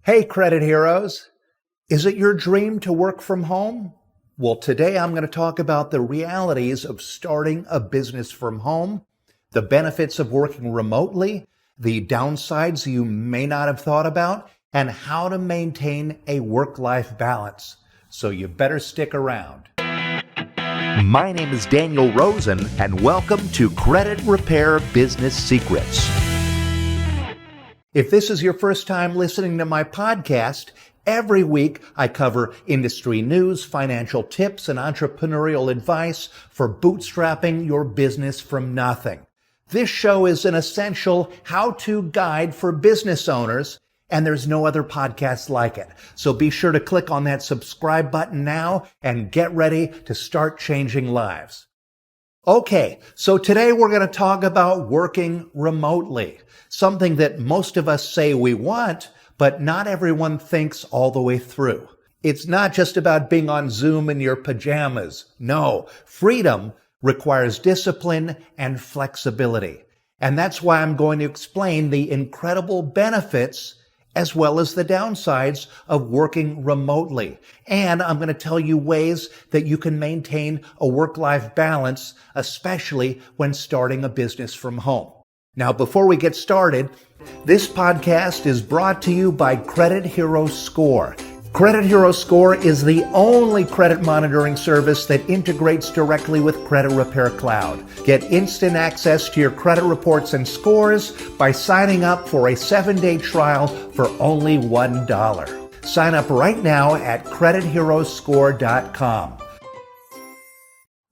Hey, credit heroes. Is it your dream to work from home? Well, today I'm going to talk about the realities of starting a business from home, the benefits of working remotely, the downsides you may not have thought about, and how to maintain a work-life balance. So you better stick around. My name is Daniel Rosen, and welcome to Credit Repair Business Secrets. If this is your first time listening to my podcast, every week I cover industry news, financial tips, and entrepreneurial advice for bootstrapping your business from nothing. This show is an essential how-to guide for business owners, and there's no other podcast like it. So be sure to click on that subscribe button now and get ready to start changing lives. Okay, so today we're going to talk about working remotely, something that most of us say we want, but not everyone thinks all the way through. It's not just about being on Zoom in your pajamas. No, freedom requires discipline and flexibility. And that's why I'm going to explain the incredible benefits as well as the downsides of working remotely. And I'm going to tell you ways that you can maintain a work-life balance, especially when starting a business from home. Now, before we get started, this podcast is brought to you by Credit Hero Score. Credit Hero Score is the only credit monitoring service that integrates directly with Credit Repair Cloud. Get instant access to your credit reports and scores by signing up for a 7-day trial for only $1. Sign up right now at creditheroescore.com.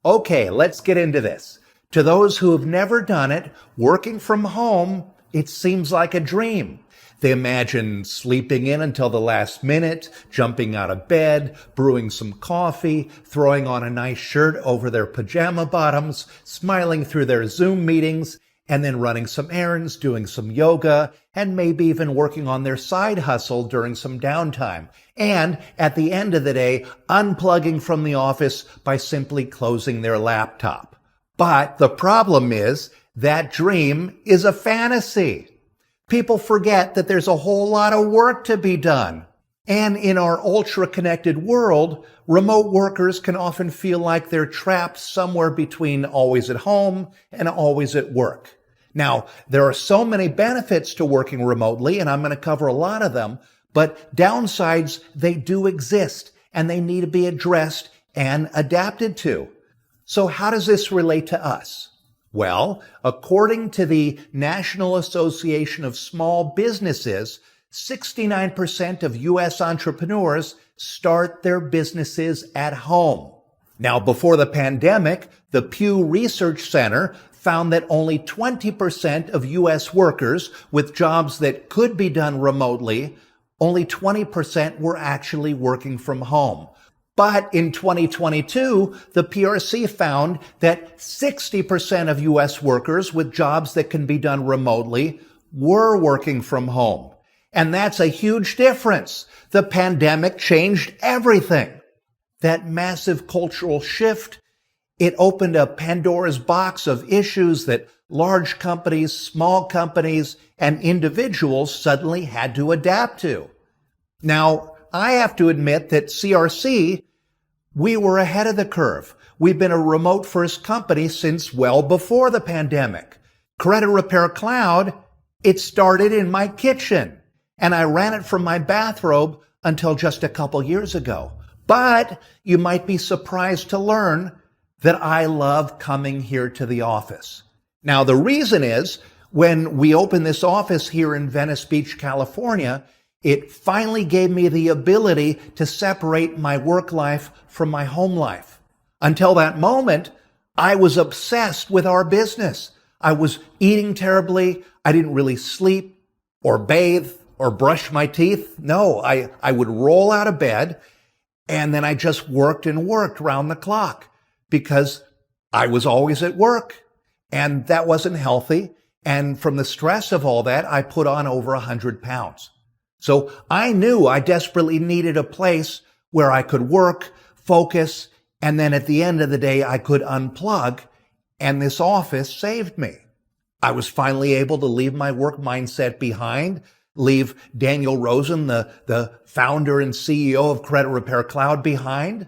Okay, let's get into this. To those who have never done it, working from home, it seems like a dream. They imagine sleeping in until the last minute, jumping out of bed, brewing some coffee, throwing on a nice shirt over their pajama bottoms, smiling through their Zoom meetings, and then running some errands, doing some yoga, and maybe even working on their side hustle during some downtime. And at the end of the day, unplugging from the office by simply closing their laptop. But the problem is that dream is a fantasy. People forget that there's a whole lot of work to be done. And in our ultra-connected world, remote workers can often feel like they're trapped somewhere between always at home and always at work. Now, there are so many benefits to working remotely, and I'm going to cover a lot of them, but downsides, they do exist, and they need to be addressed and adapted to. So how does this relate to us? Well, according to the National Association of Small Businesses, 69% of U.S. entrepreneurs start their businesses at home. Now, before the pandemic, the Pew Research Center found that only 20% of U.S. workers with jobs that could be done remotely, only 20% were actually working from home. But in 2022, the PRC found that 60% of U.S. workers with jobs that can be done remotely were working from home. And that's a huge difference. The pandemic changed everything. That massive cultural shift, it opened a Pandora's box of issues that large companies, small companies, and individuals suddenly had to adapt to. Now, I have to admit that CRC, we were ahead of the curve. We've been a remote-first company since well before the pandemic. Credit Repair Cloud, it started in my kitchen, and I ran it from my bathrobe until just a couple years ago. But you might be surprised to learn that I love coming here to the office. Now, the reason is, when we opened this office here in Venice Beach, California, it finally gave me the ability to separate my work life from my home life. Until that moment, I was obsessed with our business. I was eating terribly. I didn't really sleep or bathe or brush my teeth. No, I would roll out of bed and then I just worked and worked round the clock because I was always at work and that wasn't healthy. And from the stress of all that, I put on over 100 pounds. So I knew I desperately needed a place where I could work, focus, and then at the end of the day, I could unplug, and this office saved me. I was finally able to leave my work mindset behind, Leave Daniel Rosen, the founder and CEO of Credit Repair Cloud, behind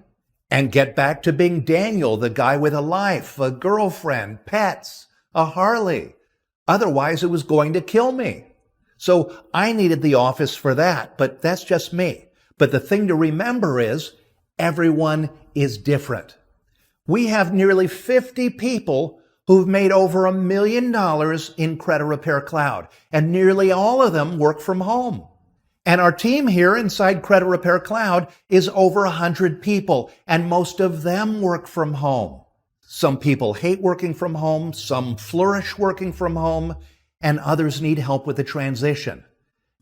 and get back to being Daniel, the guy with a life, a girlfriend, pets, a Harley. Otherwise, it was going to kill me. So I needed the office for that, but that's just me. But the thing to remember is everyone is different. We have nearly 50 people who've made over $1 million in Credit Repair Cloud, and nearly all of them work from home. And our team here inside Credit Repair Cloud is over 100 people, and most of them work from home. Some people hate working from home, some flourish working from home, and others need help with the transition.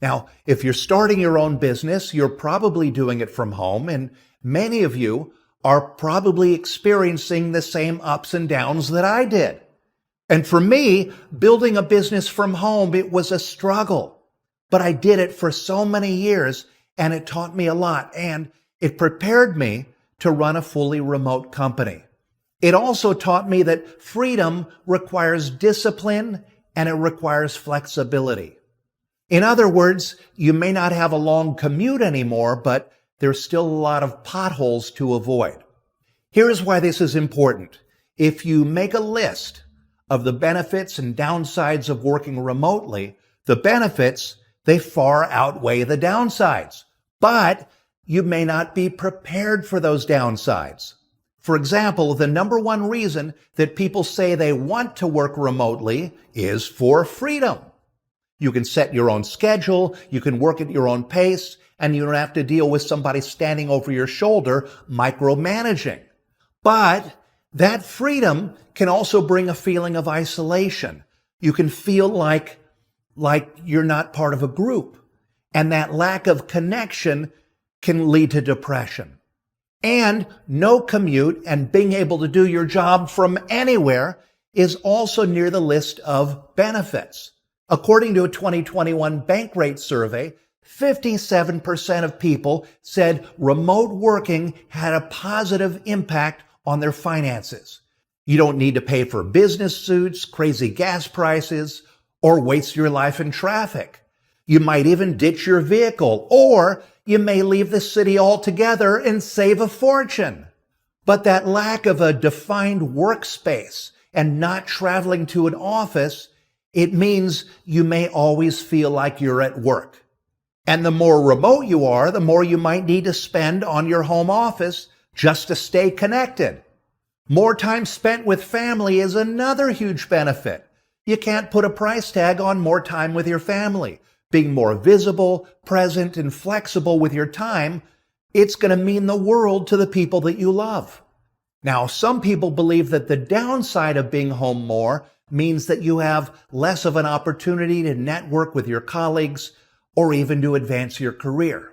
Now, if you're starting your own business, you're probably doing it from home, and many of you are probably experiencing the same ups and downs that I did. And for me, building a business from home, it was a struggle. But I did it for so many years, and it taught me a lot, and it prepared me to run a fully remote company. It also taught me that freedom requires discipline and it requires flexibility. In other words, you may not have a long commute anymore, but there's still a lot of potholes to avoid. Here's why this is important. If you make a list of the benefits and downsides of working remotely, the benefits, they far outweigh the downsides. But you may not be prepared for those downsides. For example, the number one reason that people say they want to work remotely is for freedom. You can set your own schedule, you can work at your own pace, and you don't have to deal with somebody standing over your shoulder micromanaging. But that freedom can also bring a feeling of isolation. You can feel like you're not part of a group. And that lack of connection can lead to depression. And no commute and being able to do your job from anywhere is also near the list of benefits. According to a 2021 Bankrate survey, 57% of people said remote working had a positive impact on their finances. You don't need to pay for business suits, crazy gas prices, or waste your life in traffic. You might even ditch your vehicle, or you may leave the city altogether and save a fortune. But that lack of a defined workspace and not traveling to an office, it means you may always feel like you're at work. And the more remote you are, the more you might need to spend on your home office just to stay connected. More time spent with family is another huge benefit. You can't put a price tag on more time with your family. Being more visible, present, and flexible with your time, it's going to mean the world to the people that you love. Now, some people believe that the downside of being home more means that you have less of an opportunity to network with your colleagues or even to advance your career.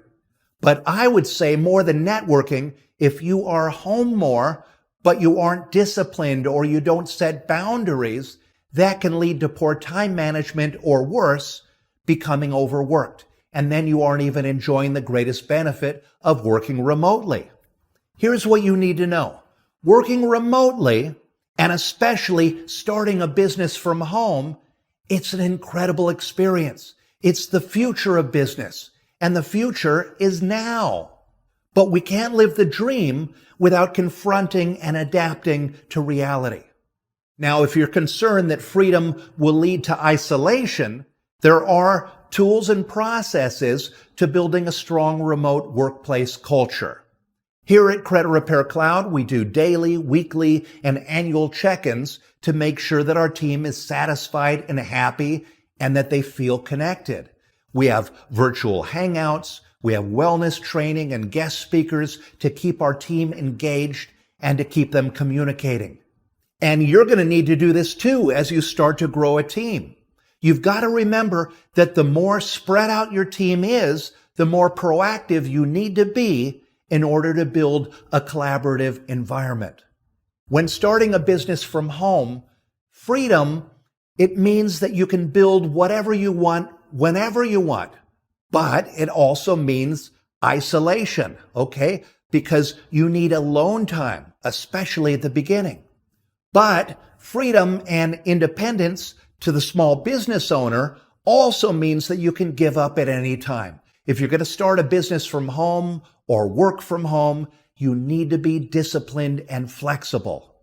But I would say more than networking, if you are home more, but you aren't disciplined or you don't set boundaries, that can lead to poor time management or worse, becoming overworked. And then you aren't even enjoying the greatest benefit of working remotely. Here's what you need to know. Working remotely, and especially starting a business from home, it's an incredible experience. It's the future of business, and the future is now. But we can't live the dream without confronting and adapting to reality. Now, if you're concerned that freedom will lead to isolation, there are tools and processes to building a strong remote workplace culture. Here at Credit Repair Cloud, we do daily, weekly, and annual check-ins to make sure that our team is satisfied and happy and that they feel connected. We have virtual hangouts, we have wellness training and guest speakers to keep our team engaged and to keep them communicating. And you're going to need to do this too as you start to grow a team. You've got to remember that the more spread out your team is, the more proactive you need to be in order to build a collaborative environment. When starting a business from home, freedom, it means that you can build whatever you want, whenever you want. But it also means isolation, okay? Because you need alone time, especially at the beginning. But freedom and independence to the small business owner also means that you can give up at any time. If you're going to start a business from home or work from home, you need to be disciplined and flexible.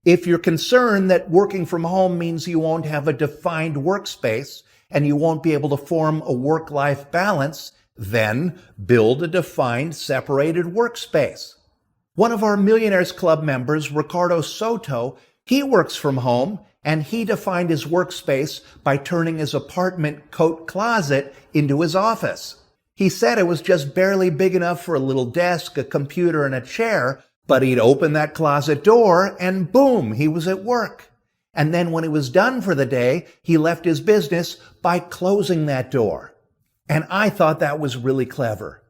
If you're concerned that working from home means you won't have a defined workspace and you won't be able to form a work-life balance, then build a defined, separated workspace. One of our Millionaires Club members, Ricardo Soto, he works from home, and he defined his workspace by turning his apartment coat closet into his office. He said it was just barely big enough for a little desk, a computer, and a chair, but he'd open that closet door, and boom, he was at work. And then when he was done for the day, he left his business by closing that door. And I thought that was really clever.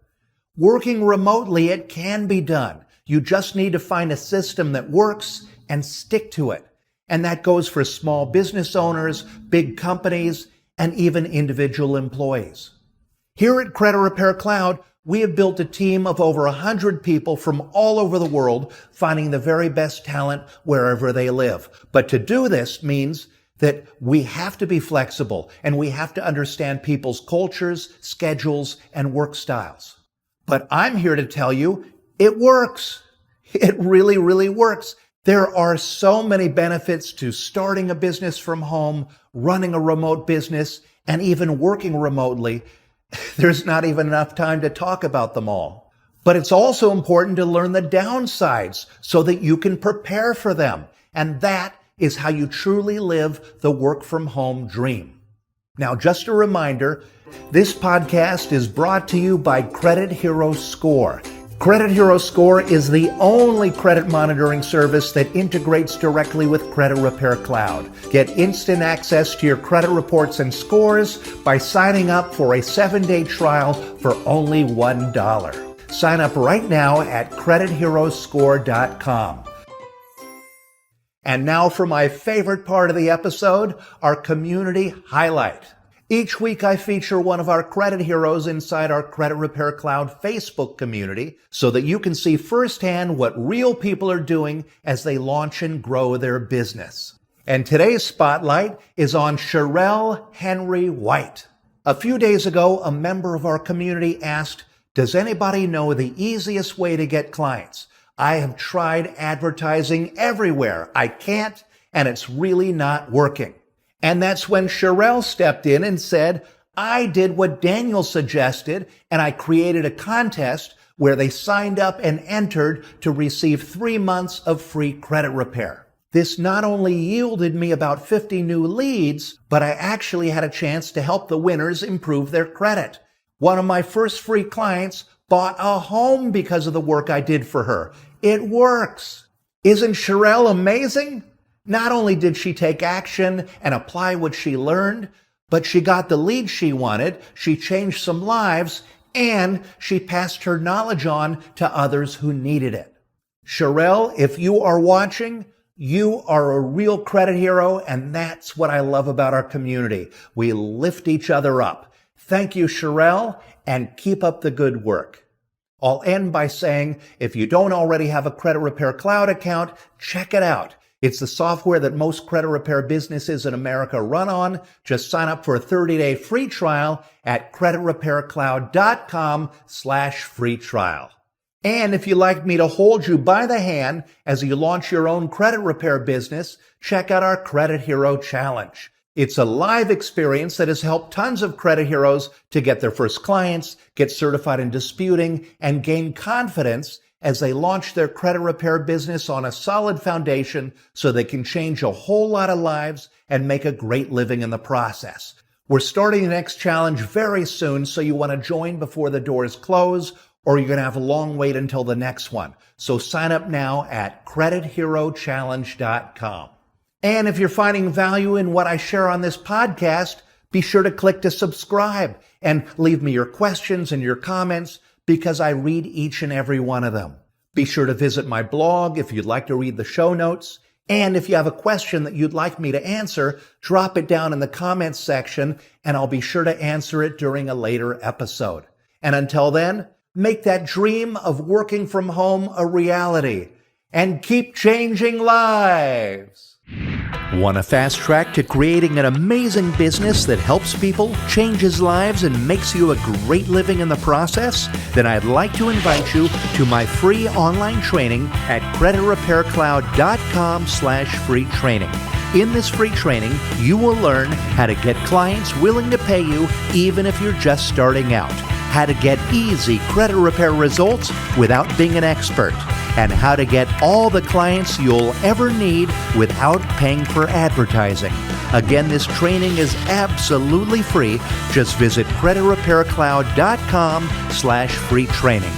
Working remotely, it can be done. You just need to find a system that works and stick to it. And that goes for small business owners, big companies, and even individual employees. Here at Credit Repair Cloud, we have built a team of over 100 people from all over the world, finding the very best talent wherever they live. But to do this means that we have to be flexible and we have to understand people's cultures, schedules, and work styles. But I'm here to tell you, it works. It really, really works. There are so many benefits to starting a business from home, running a remote business, and even working remotely. There's not even enough time to talk about them all. But it's also important to learn the downsides so that you can prepare for them. And that is how you truly live the work from home dream. Now, just a reminder, this podcast is brought to you by Credit Hero Score. Credit Hero Score is the only credit monitoring service that integrates directly with Credit Repair Cloud. Get instant access to your credit reports and scores by signing up for a 7-day trial for only $1. Sign up right now at CreditHeroScore.com. And now for my favorite part of the episode, our community highlight. Each week I feature one of our credit heroes inside our Credit Repair Cloud Facebook community so that you can see firsthand what real people are doing as they launch and grow their business. And today's spotlight is on Sherelle Henry White. A few days ago, a member of our community asked, "Does anybody know the easiest way to get clients? I have tried advertising everywhere. I can't, and it's really not working." And that's when Sherelle stepped in and said, "I did what Daniel suggested, and I created a contest where they signed up and entered to receive 3 months of free credit repair. This not only yielded me about 50 new leads, but I actually had a chance to help the winners improve their credit. One of my first free clients bought a home because of the work I did for her. It works." Isn't Sherelle amazing? Not only did she take action and apply what she learned, but she got the lead she wanted, she changed some lives, and she passed her knowledge on to others who needed it. Sherelle, if you are watching, you are a real credit hero, and that's what I love about our community. We lift each other up. Thank you, Sherelle, and keep up the good work. I'll end by saying, if you don't already have a Credit Repair Cloud account, check it out. It's the software that most credit repair businesses in America run on. Just sign up for a 30-day free trial at creditrepaircloud.com/free trial. And if you'd like me to hold you by the hand as you launch your own credit repair business, check out our Credit Hero Challenge. It's a live experience that has helped tons of credit heroes to get their first clients, get certified in disputing, and gain confidence as they launch their credit repair business on a solid foundation so they can change a whole lot of lives and make a great living in the process. We're starting the next challenge very soon, so you want to join before the doors close, or you're going to have a long wait until the next one. So sign up now at CreditHeroChallenge.com. And if you're finding value in what I share on this podcast, be sure to click to subscribe and leave me your questions and your comments, because I read each and every one of them. Be sure to visit my blog if you'd like to read the show notes. And if you have a question that you'd like me to answer, drop it down in the comments section, and I'll be sure to answer it during a later episode. And until then, make that dream of working from home a reality and keep changing lives. Want a fast track to creating an amazing business that helps people, changes lives, and makes you a great living in the process? Then I'd like to invite you to my free online training at creditrepaircloud.com/free training. In this free training, you will learn how to get clients willing to pay you even if you're just starting out, how to get easy credit repair results without being an expert, and how to get all the clients you'll ever need without paying for advertising. Again, this training is absolutely free. Just visit creditrepaircloud.com/free training.